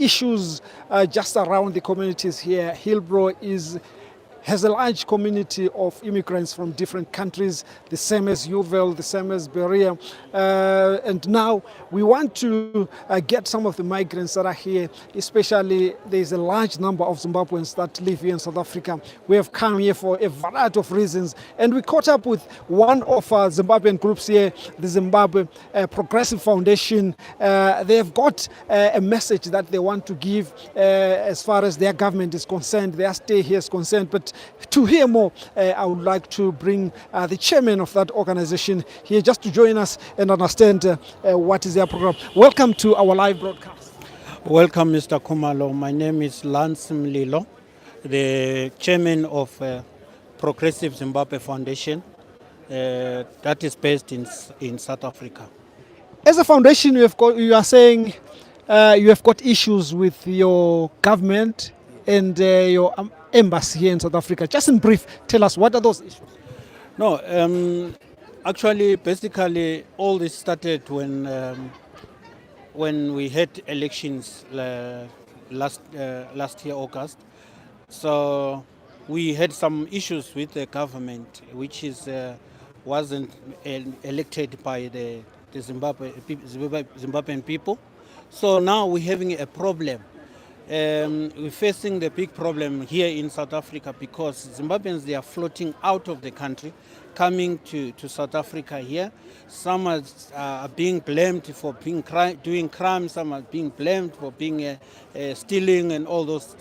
issues just around the communities here. Hillbrow has a large community of immigrants from different countries, the same as Uval, the same as Berea. And now we want to get some of the migrants that are here, especially there's a large number of Zimbabweans that live here in South Africa. We have come here for a variety of reasons. And we caught up with one of our Zimbabwean groups here, the Zimbabwe Progressive Foundation. They have got a message that they want to give as far as their government is concerned, their stay here is concerned. But to hear more, I would like to bring the chairman of that organization here just to join us and understand what is their program. Welcome to our live broadcast. Welcome, Mr. Kumalo. My name is Lance Mlilo, the chairman of Progressive Zimbabwe Foundation that is based in South Africa. As a foundation, you are saying you have got issues with your government and your embassy here in South Africa. Just in brief, tell us, what are those issues? No, actually, basically, all this started when we had elections last year, August. So we had some issues with the government, which wasn't elected by the Zimbabwean people. So now we're having a problem. We're facing the big problem here in South Africa because Zimbabweans, they are floating out of the country, coming to South Africa here. Some are being blamed for doing crimes, some are being blamed for being stealing and all those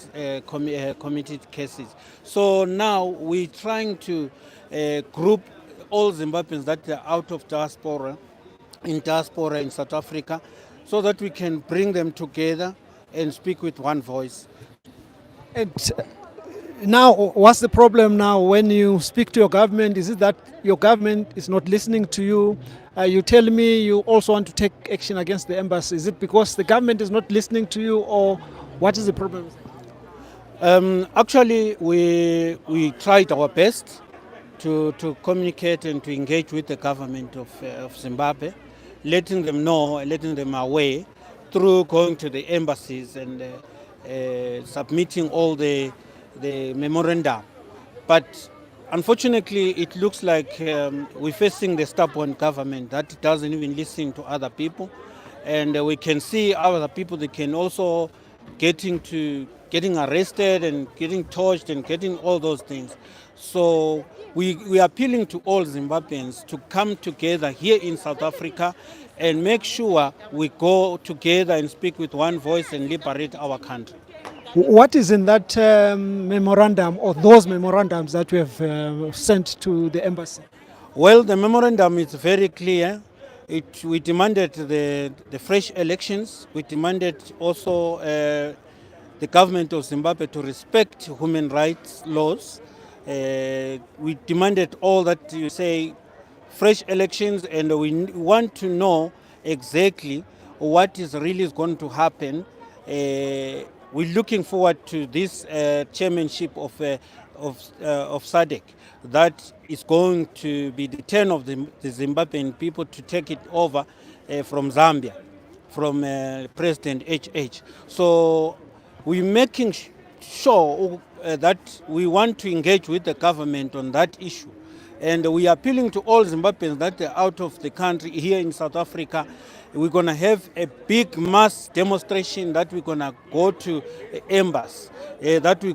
committed cases. So now we're trying to group all Zimbabweans that are out of diaspora in South Africa so that we can bring them together and speak with one voice. And now, what's the problem now when you speak to your government? Is it that your government is not listening to you? You tell me you also want to take action against the embassy. Is it because the government is not listening to you, or what is the problem? Actually, we tried our best to communicate and to engage with the government of Zimbabwe, letting them know, letting them aware through going to the embassies and submitting all the memorandum. But unfortunately, it looks like we're facing the stubborn government that doesn't even listen to other people. And we can see other people, they can also getting arrested and getting tortured and getting all those things. So we are appealing to all Zimbabweans to come together here in South Africa and make sure we go together and speak with one voice and liberate our country. What is in that memorandum or those memorandums that we have sent to the embassy? Well, the memorandum is very clear. We demanded the fresh elections. We demanded also the government of Zimbabwe to respect human rights laws. We demanded all that you say, fresh elections, and we want to know exactly what is really going to happen. We're looking forward to this chairmanship of SADC that is going to be the turn of the Zimbabwean people to take it over from Zambia, from President HH. So we're making sure that we want to engage with the government on that issue. And we are appealing to all Zimbabweans that are out of the country here in South Africa. We're going to have a big mass demonstration that we're going to go to embassy, that we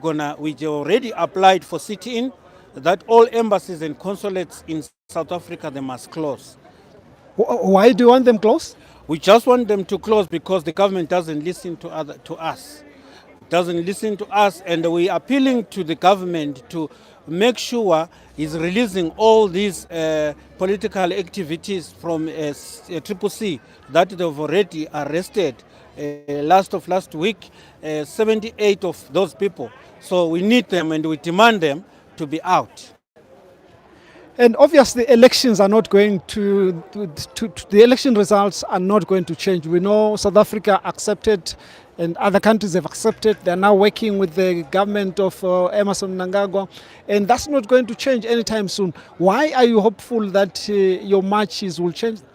already applied for sit-in, that all embassies and consulates in South Africa, they must close. Why do you want them closed? We just want them to close because the government doesn't listen to us. Doesn't listen to us, and we are appealing to the government to make sure is releasing all these political activities from Triple C that they've already arrested last week, 78 of those people. So we need them and we demand them to be out. And obviously, elections are not going the election results are not going to change. We know South Africa accepted and other countries have accepted. They are now working with the government of Emmerson Mnangagwa, and that's not going to change anytime soon. Why are you hopeful that your marches will change that?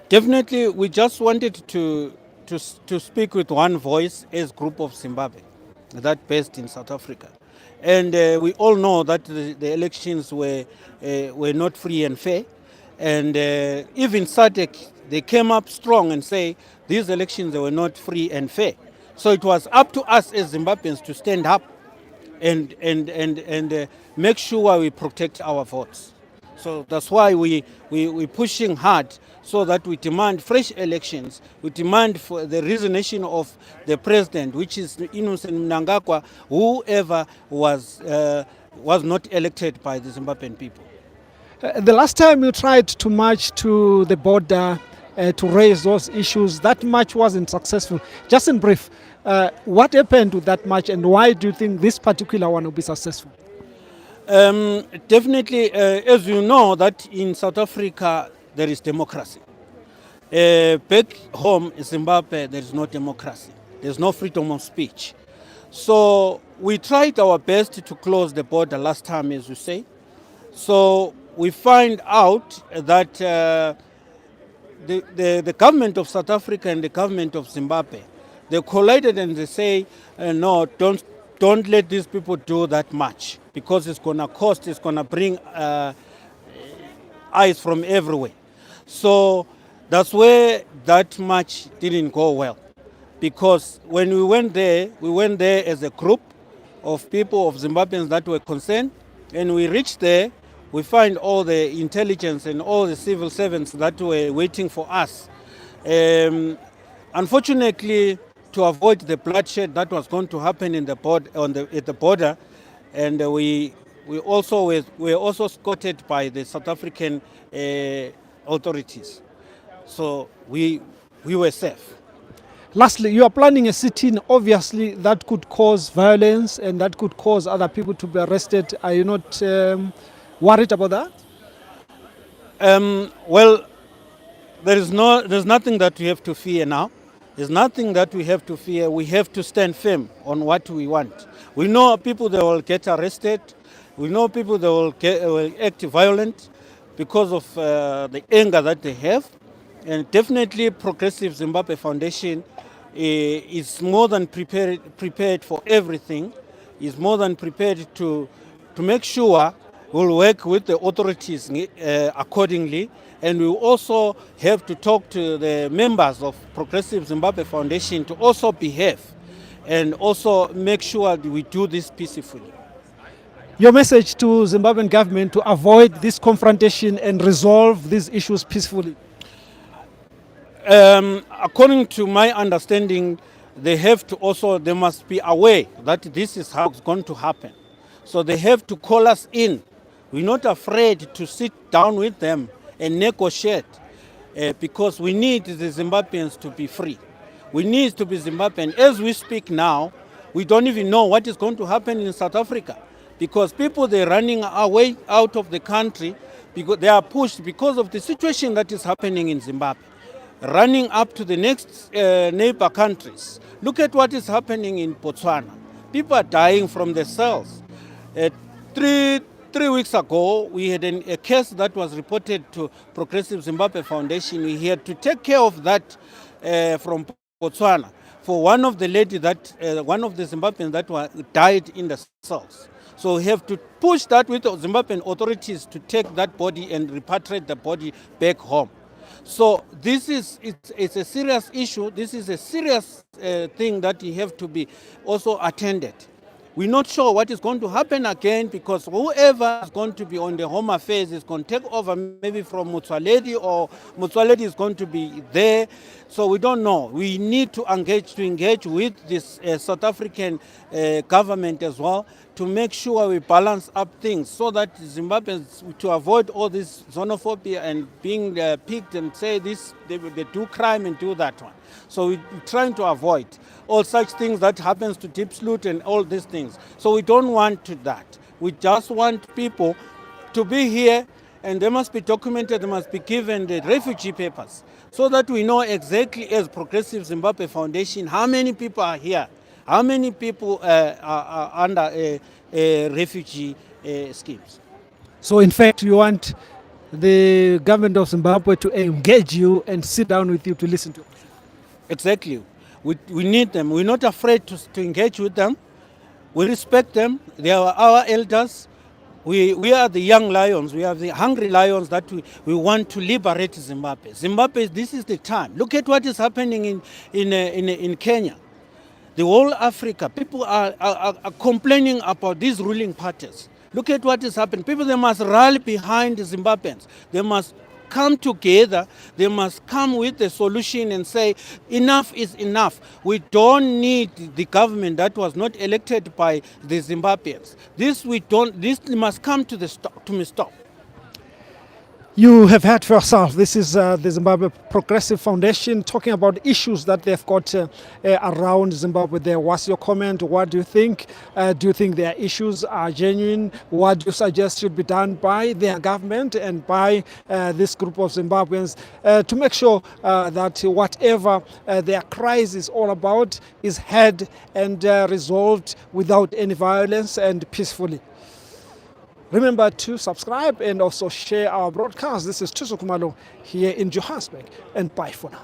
Definitely, we just wanted to to speak with one voice as Group of Zimbabwe, that based in South Africa. And we all know that the elections were not free and fair. And even SADC, they came up strong and say these elections were not free and fair. So it was up to us as Zimbabweans to stand up and make sure we protect our votes. So that's why we're pushing hard so that we demand fresh elections. We demand for the resignation of the president, which is Innocent Mnangagwa, whoever was not elected by the Zimbabwean people. The last time you tried to march to the border to raise those issues, that march wasn't successful. Just in brief, what happened with that march and why do you think this particular one will be successful? Definitely, as you know, that in South Africa there is democracy. Back home in Zimbabwe, there is no democracy. There's no freedom of speech. So we tried our best to close the border last time, as you say. So we find out that the government of South Africa and the government of Zimbabwe, they collided and they say, no, don't let these people do that much because it's going to cost, it's going to bring eyes from everywhere. So that's where that match didn't go well. Because when we went there as a group of people, of Zimbabweans that were concerned, and we reached there, we find all the intelligence and all the civil servants that were waiting for us. Unfortunately, to avoid the bloodshed that was going to happen in the at the border, and we were also escorted by the South African authorities. So we were safe. Lastly, you are planning a sit-in, obviously, that could cause violence and that could cause other people to be arrested. Are you not worried about that? Well, there's nothing that we have to fear now. There's nothing that we have to fear. We have to stand firm on what we want. We know people that will get arrested. We know people that will act violent because of the anger that they have. And definitely Progressive Zimbabwe Foundation is more than prepared for everything, is more than prepared to make sure we'll work with the authorities accordingly, and we also have to talk to the members of Progressive Zimbabwe Foundation to also behave and also make sure that we do this peacefully. Your message to Zimbabwean government to avoid this confrontation and resolve these issues peacefully? According to my understanding, they must be aware that this is how it's going to happen. So they have to call us in. We're not afraid to sit down with them and negotiate because we need the Zimbabweans to be free. We need to be Zimbabwean. As we speak now, we don't even know what is going to happen in South Africa because people, they're running away out of the country because they are pushed because of the situation that is happening in Zimbabwe, running up to the next neighbor countries. Look at what is happening in Botswana. People are dying from the cells. 3 weeks ago, we had a case that was reported to Progressive Zimbabwe Foundation. We had to take care of that from Botswana for one of the ladies one of the Zimbabweans that died in the cells. So we have to push that with the Zimbabwean authorities to take that body and repatriate the body back home. So it's a serious issue. This is a serious thing that you have to be also attended. We're not sure what is going to happen again because whoever is going to be on the Home Affairs is going to take over maybe from Mutsaledi, or Mutsaledi is going to be there. So we don't know. We need to engage with this South African government as well to make sure we balance up things so that Zimbabweans, to avoid all this xenophobia and being picked and say this, they do crime and do that one. So we're trying to avoid all such things that happens to Deep Sloot and all these things. So we don't want to that. We just want people to be here, and they must be documented, they must be given the refugee papers so that we know exactly as Progressive Zimbabwe Foundation how many people are here, how many people are under refugee schemes. So in fact, you want the government of Zimbabwe to engage you and sit down with you to listen to you? Exactly. We need them. We're not afraid to engage with them. We respect them. They are our elders. We are the young lions. We are the hungry lions that we want to liberate Zimbabwe. Zimbabwe, this is the time. Look at what is happening in Kenya. The whole Africa, people are complaining about these ruling parties. Look at what is happening. People, they must rally behind the Zimbabweans. They must come together. They must come with a solution and say, enough is enough. We don't need the government that was not elected by the Zimbabweans. This must come to the stop. You have heard for yourself. This is the Zimbabwe Progressive Foundation talking about issues that they've got around Zimbabwe there. What's your comment? What do you think? Do you think their issues are genuine? What do you suggest should be done by their government and by this group of Zimbabweans to make sure that whatever their cries is all about is heard and resolved without any violence and peacefully? Remember to subscribe and also share our broadcast. This is Tuso Kumalo here in Johannesburg, and bye for now.